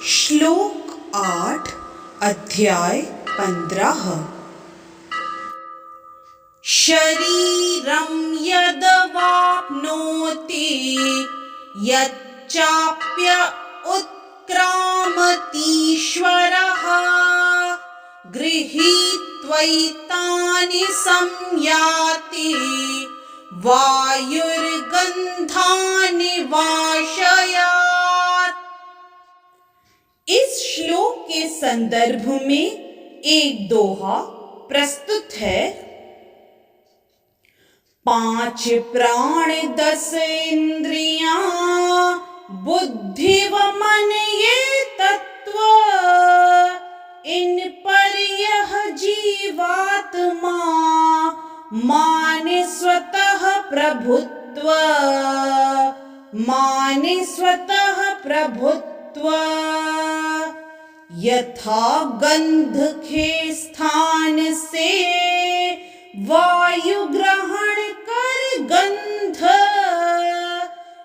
श्लोक 8 अध्याय 15। शरीरं यदवाप्नोति यच्चाप्य उत्क्रामतीश्वरः गृहीत्वैतानि संयाति वायुर्गन्धानि वाशयात्। इस श्लोक के संदर्भ में एक दोहा प्रस्तुत है। 5 प्राण 10 इंद्रियां बुद्धि व मन ये तत्व, इन पर यह जीवात्मा माने स्वतः प्रभुत्व, माने स्वतः प्रभुत्व। यथा गंध के स्थान से वायु ग्रहण कर गंध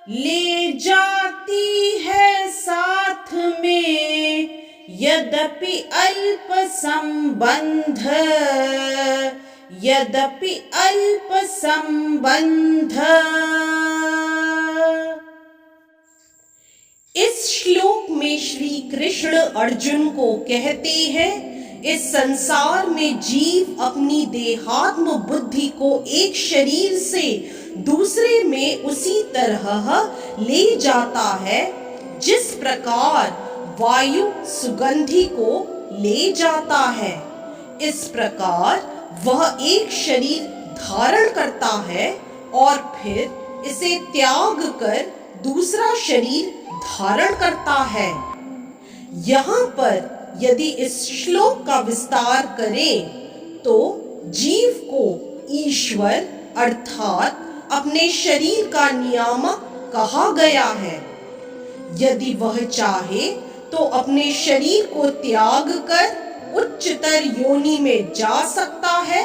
ले जाती है साथ में, यद्यपि अल्प संबंध, यद्यपि अल्प संबंध। इस श्लोक में श्री कृष्ण अर्जुन को कहते हैं, इस संसार में जीव अपनी देहात्म बुद्धि को एक शरीर से दूसरे में उसी तरह ले जाता है जिस प्रकार वायु सुगंधि को ले जाता है। इस प्रकार वह एक शरीर धारण करता है और फिर इसे त्याग कर दूसरा शरीर धारण करता है। यहाँ पर यदि इस श्लोक का विस्तार करें तो जीव को ईश्वर अर्थात अपने शरीर का नियामक कहा गया है। यदि वह चाहे तो अपने शरीर को त्याग कर उच्चतर योनि में जा सकता है।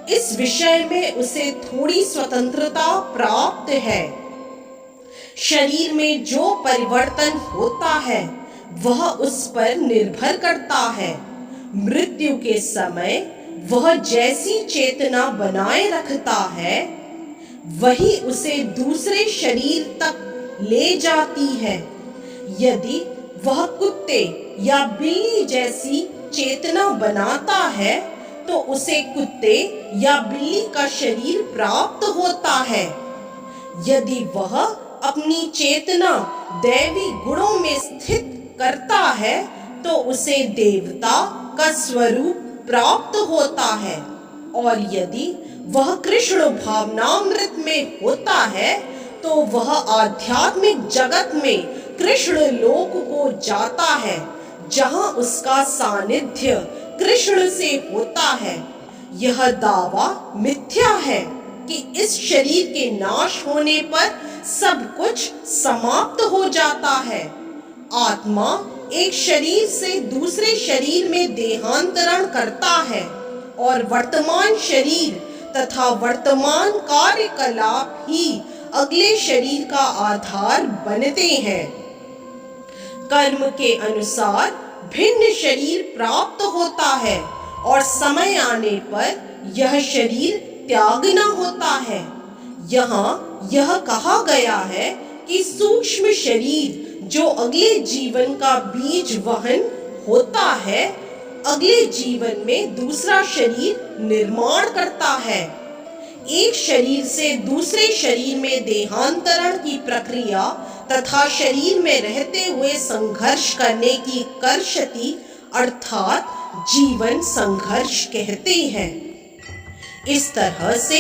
इस विषय में उसे थोड़ी स्वतंत्रता प्राप्त है। शरीर में जो परिवर्तन होता है वह उस पर निर्भर करता है। मृत्यु के समय वह जैसी चेतना बनाए रखता है वही उसे दूसरे शरीर तक ले जाती है। यदि वह कुत्ते या बिल्ली जैसी चेतना बनाता है तो उसे कुत्ते या बिल्ली का शरीर प्राप्त होता है। यदि वह अपनी चेतना दैवी गुणों में स्थित करता है तो उसे देवता का स्वरूप प्राप्त होता है, और यदि वह कृष्ण भावनामृत में होता है तो वह आध्यात्मिक जगत में कृष्ण लोक को जाता है, जहां उसका सानिध्य कृष्ण से होता है। यह दावा मिथ्या है कि इस शरीर के नाश होने पर सब कुछ समाप्त हो जाता है। आत्मा एक शरीर से दूसरे शरीर में देहांतरण करता है और वर्तमान शरीर तथा वर्तमान कार्यकलाप ही अगले शरीर का आधार बनते हैं। कर्म के अनुसार भिन्न शरीर प्राप्त होता है और समय आने पर यह शरीर त्यागना होता है। यहाँ यह कहा गया है कि सूक्ष्म शरीर जो अगले जीवन का बीज वहन होता है, अगले जीवन में दूसरा शरीर निर्माण करता है। एक शरीर से दूसरे शरीर में देहांतरण की प्रक्रिया तथा शरीर में रहते हुए संघर्ष करने की कर्षति अर्थात जीवन संघर्ष कहते हैं। इस तरह से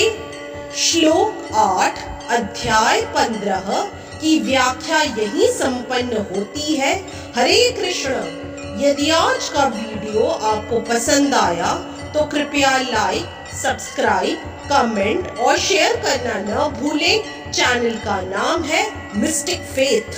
श्लोक 8 अध्याय 15 की व्याख्या यही संपन्न होती है। हरे कृष्ण। यदि आज का वीडियो आपको पसंद आया तो कृपया लाइक, सब्सक्राइब, कमेंट और शेयर करना न भूलें। चैनल का नाम है मिस्टिक फेथ।